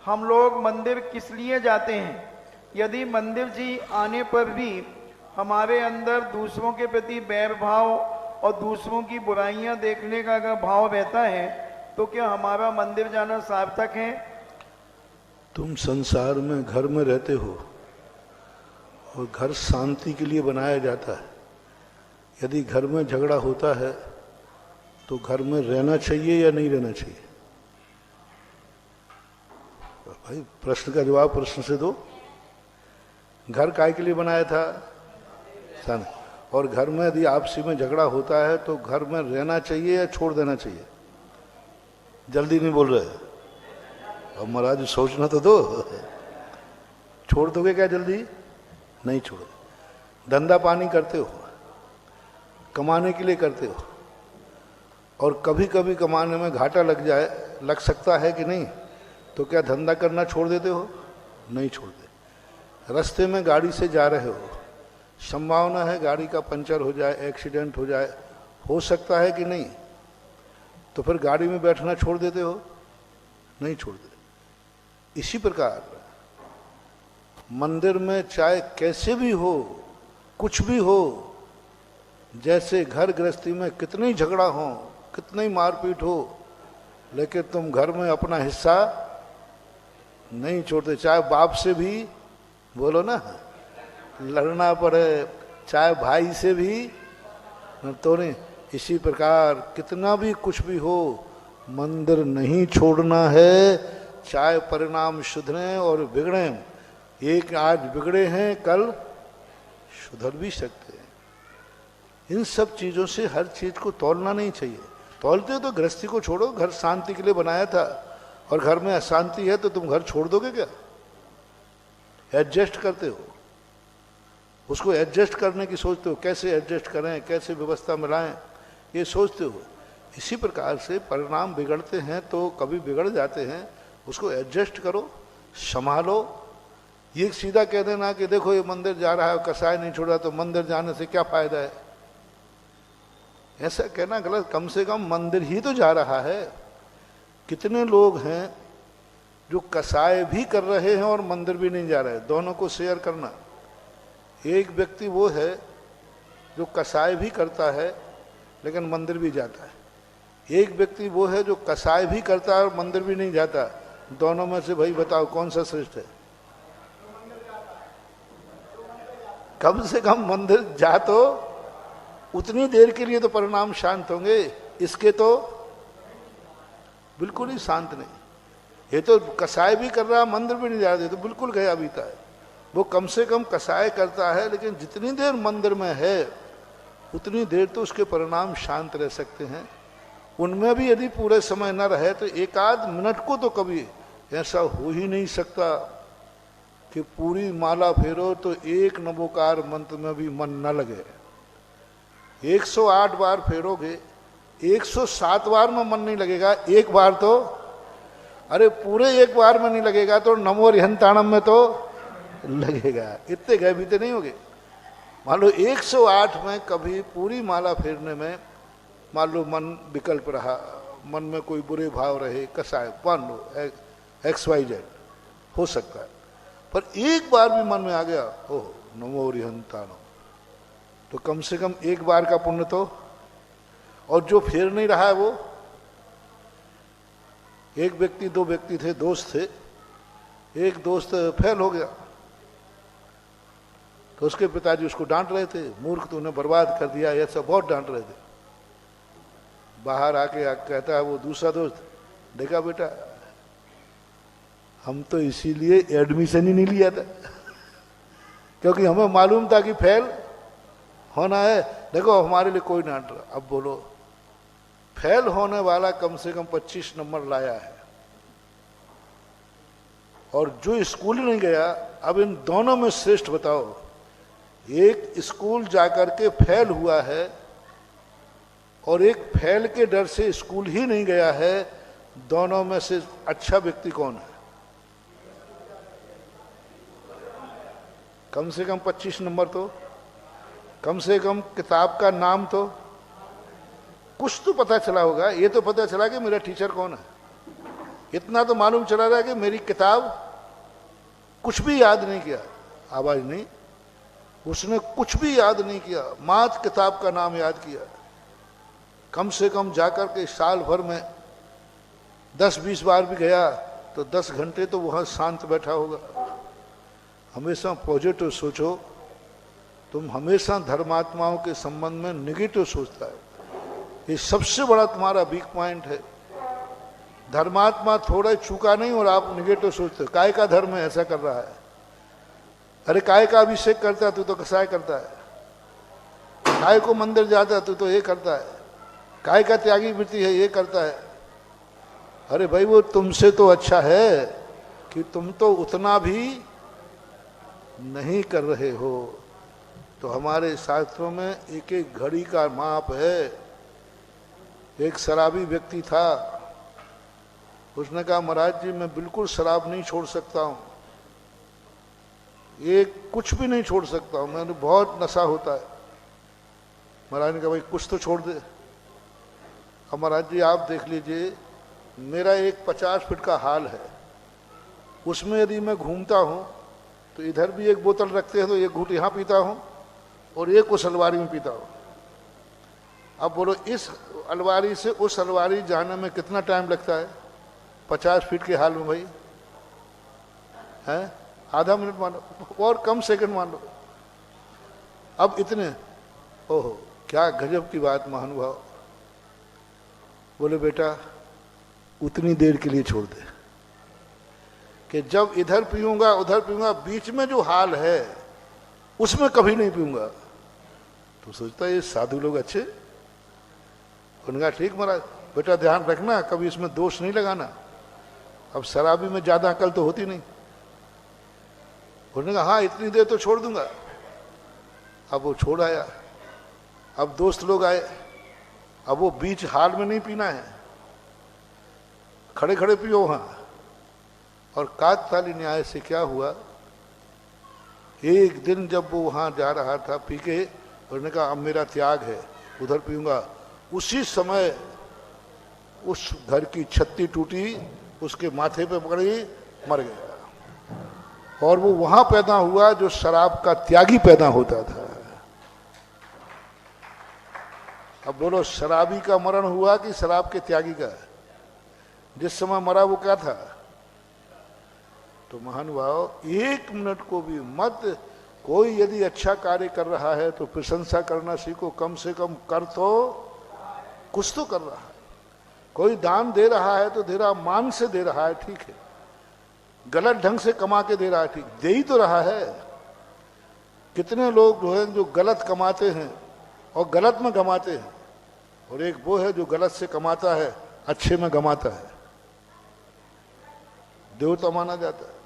हम लोग मंदिर किस लिए जाते हैं? यदि मंदिर जी आने पर भी हमारे अंदर दूसरों के प्रति बैर भाव और दूसरों की बुराइयां देखने का अगर भाव रहता है तो क्या हमारा मंदिर जाना सार्थक है? तुम संसार में घर में रहते हो और घर शांति के लिए बनाया जाता है। यदि घर में झगड़ा होता है तो घर में रहना चाहिए या नहीं रहना चाहिए? भाई प्रश्न का जवाब प्रश्न से दो। घर काय के लिए बनाया था? सन। और घर में यदि आपसी में झगड़ा होता है तो घर में रहना चाहिए या छोड़ देना चाहिए? जल्दी नहीं बोल रहे। अब महाराज सोचना तो दो। छोड़ दोगे क्या जल्दी? नहीं छोड़ो। धंधा पानी करते हो, कमाने के लिए करते हो, और कभी कभी कमाने में घाटा लग सकता है कि नहीं, तो क्या धंधा करना छोड़ देते हो? नहीं छोड़ते। रास्ते में गाड़ी से जा रहे हो, संभावना है गाड़ी का पंचर हो जाए, एक्सीडेंट हो जाए, हो सकता है कि नहीं, तो फिर गाड़ी में बैठना छोड़ देते हो? नहीं छोड़ते। इसी प्रकार मंदिर में चाहे कैसे भी हो, कुछ भी हो, जैसे घर गृहस्थी में कितनी झगड़ा हो, कितनी मारपीट हो, लेकिन तुम घर में अपना हिस्सा नहीं छोड़ते। चाहे बाप से भी बोलो ना लड़ना पड़े, चाहे भाई से भी तो नहीं। इसी प्रकार कितना भी कुछ भी हो, मंदिर नहीं छोड़ना है, चाहे परिणाम सुधरे और बिगड़े। एक आज बिगड़े हैं, कल सुधर भी सकते हैं। इन सब चीजों से हर चीज को तौलना नहीं चाहिए। तौलते हो तो गृहस्थी को छोड़ो। घर शांति के लिए बनाया था और घर में अशांति है तो तुम घर छोड़ दोगे क्या? एडजस्ट करते हो, उसको एडजस्ट करने की सोचते हो, कैसे एडजस्ट करें, कैसे व्यवस्था मिलाएं, ये सोचते हो। इसी प्रकार से परिणाम बिगड़ते हैं तो कभी बिगड़ जाते हैं, उसको एडजस्ट करो, संभालो। ये सीधा कह देना कि देखो ये मंदिर जा रहा है, कसाय नहीं छोड़ा, तो मंदिर जाने से क्या फायदा है, ऐसा कहना गलत। कम से कम मंदिर ही तो जा रहा है। कितने लोग हैं जो कसाय भी कर रहे हैं और मंदिर भी नहीं जा रहे? दोनों को शेयर करना। एक व्यक्ति वो है जो कसाय भी करता है लेकिन मंदिर भी जाता है। एक व्यक्ति वो है जो कसाय भी करता है और मंदिर भी नहीं जाता। दोनों में से भाई बताओ कौन सा श्रेष्ठ है? कम से कम मंदिर जा तो उतनी देर के लिए तो परिणाम शांत होंगे, इसके तो बिल्कुल ही शांत नहीं। ये तो कसाय भी कर रहा, मंदिर भी नहीं जा रहा, तो बिल्कुल गया बीता है। वो कम से कम कसाय करता है, लेकिन जितनी देर मंदिर में है उतनी देर तो उसके परिणाम शांत रह सकते हैं। उनमें भी यदि पूरे समय न रहे तो एक आध मिनट को तो कभी ऐसा हो ही नहीं सकता कि पूरी माला फेरो तो एक नमोकार मंत्र में भी मन न लगे। 108 बार फेरोगे, 107 बार में मन नहीं लगेगा, एक बार तो, अरे पूरे एक बार में नहीं लगेगा तो नमो रिहंताणम में तो लगेगा। इतने गए बीते नहीं होगे। मान लो 108 में कभी पूरी माला फेरने में मान लो मन विकल्प रहा, मन में कोई बुरे भाव रहे, कसाय मान लो XYZ हो सकता है, पर एक बार भी मन में आ गया ओह नमो रिहंताणम, तो कम से कम एक बार का पुण्य तो। और जो फेर नहीं रहा है वो, एक व्यक्ति, दो व्यक्ति थे, दोस्त थे, एक दोस्त फेल हो गया तो उसके पिताजी उसको डांट रहे थे, मूर्ख तूने बर्बाद कर दिया, ऐसा बहुत डांट रहे थे। बाहर आके कहता है वो दूसरा दोस्त, देखा बेटा हम तो इसीलिए एडमिशन ही नहीं लिया था क्योंकि हमें मालूम था कि फेल होना है, देखो हमारे लिए कोई डांट रहा। अब बोलो फेल होने वाला कम से कम 25 नंबर लाया है और जो स्कूल नहीं गया, अब इन दोनों में श्रेष्ठ बताओ। एक स्कूल जाकर के फेल हुआ है और एक फेल के डर से स्कूल ही नहीं गया है, दोनों में से अच्छा व्यक्ति कौन है? कम से कम 25 नंबर तो, कम से कम किताब का नाम तो कुछ तो पता चला होगा। ये तो पता चला कि मेरा टीचर कौन है, इतना तो मालूम चला रहा है कि मेरी किताब कुछ भी याद नहीं किया, आवाज नहीं, उसने कुछ भी याद नहीं किया, मात्र किताब का नाम याद किया। कम से कम जाकर के साल भर में 10-20 बार भी गया तो 10 घंटे तो वहां शांत बैठा होगा। हमेशा पॉजिटिव सोचो। तुम हमेशा धर्मात्माओं के संबंध में निगेटिव सोचता है, ये सबसे बड़ा तुम्हारा वीक पॉइंट है। धर्मात्मा थोड़ा चूका नहीं और आप निगेटिव सोचते हो। काय का धर्म है ऐसा कर रहा है, अरे काय का अभिषेक करता है तू तो कसाय करता है, काय को मंदिर जाता है तू तो ये करता है, काय का त्यागी वृत्ति है ये करता है। अरे भाई वो तुमसे तो अच्छा है कि तुम तो उतना भी नहीं कर रहे हो। तो हमारे शास्त्रों में एक एक घड़ी का माप है। एक शराबी व्यक्ति था, उसने कहा महाराज जी मैं बिल्कुल शराब नहीं छोड़ सकता हूँ, ये कुछ भी नहीं छोड़ सकता हूँ, मैंने बहुत नशा होता है। महाराज ने कहा भाई कुछ तो छोड़ दे। अब महाराज जी आप देख लीजिए, मेरा एक 50 फीट का हाल है, उसमें यदि मैं घूमता हूँ तो इधर भी एक बोतल रखते हैं तो एक घूंट यहाँ पीता हूँ और एक उस अलमारी में पीता हूँ। अब बोलो इस अलमारी से उस अलमारी जाने में कितना टाइम लगता है 50 फीट के हाल में भाई? है आधा मिनट मान लो और कम सेकंड मान लो। अब इतने, ओहो क्या गजब की बात महानुभाव। बोले बेटा उतनी देर के लिए छोड़ दे कि जब इधर पीऊंगा उधर पीऊंगा, बीच में जो हाल है उसमें कभी नहीं पीऊंगा। तो सोचता है ये साधु लोग अच्छे। उनका ठीक महाराज, बेटा ध्यान रखना कभी इसमें दोष नहीं लगाना। अब शराबी में ज्यादा अकल तो होती नहीं। उन्होंने कहा हाँ इतनी देर तो छोड़ दूंगा। अब वो छोड़ आया। अब दोस्त लोग आए, अब वो बीच हाल में नहीं पीना है, खड़े खड़े पियो वहां। और काकताली न्याय से क्या हुआ, एक दिन जब वो वहां जा रहा था पी के, उन्होंने कहा अब मेरा त्याग है उधर पीऊंगा, उसी समय उस घर की छत्ती टूटी, उसके माथे पे पकड़ी, मर गया। और वो वहां पैदा हुआ जो शराब का त्यागी पैदा होता था। अब बोलो शराबी का मरण हुआ कि शराब के त्यागी का? जिस समय मरा वो क्या था? तो महानुभाव एक मिनट को भी मत, कोई यदि अच्छा कार्य कर रहा है तो प्रशंसा करना सीखो, कम से कम कर तो कुछ तो कर रहा है। कोई दान दे रहा है तो दे रहा, मान से दे रहा है ठीक है, गलत ढंग से कमा के दे रहा है ठीक, दे ही तो रहा है। कितने लोग जो है जो गलत कमाते हैं और गलत में गमाते हैं, और एक वो है जो गलत से कमाता है अच्छे में गमाता है, देवता माना जाता है।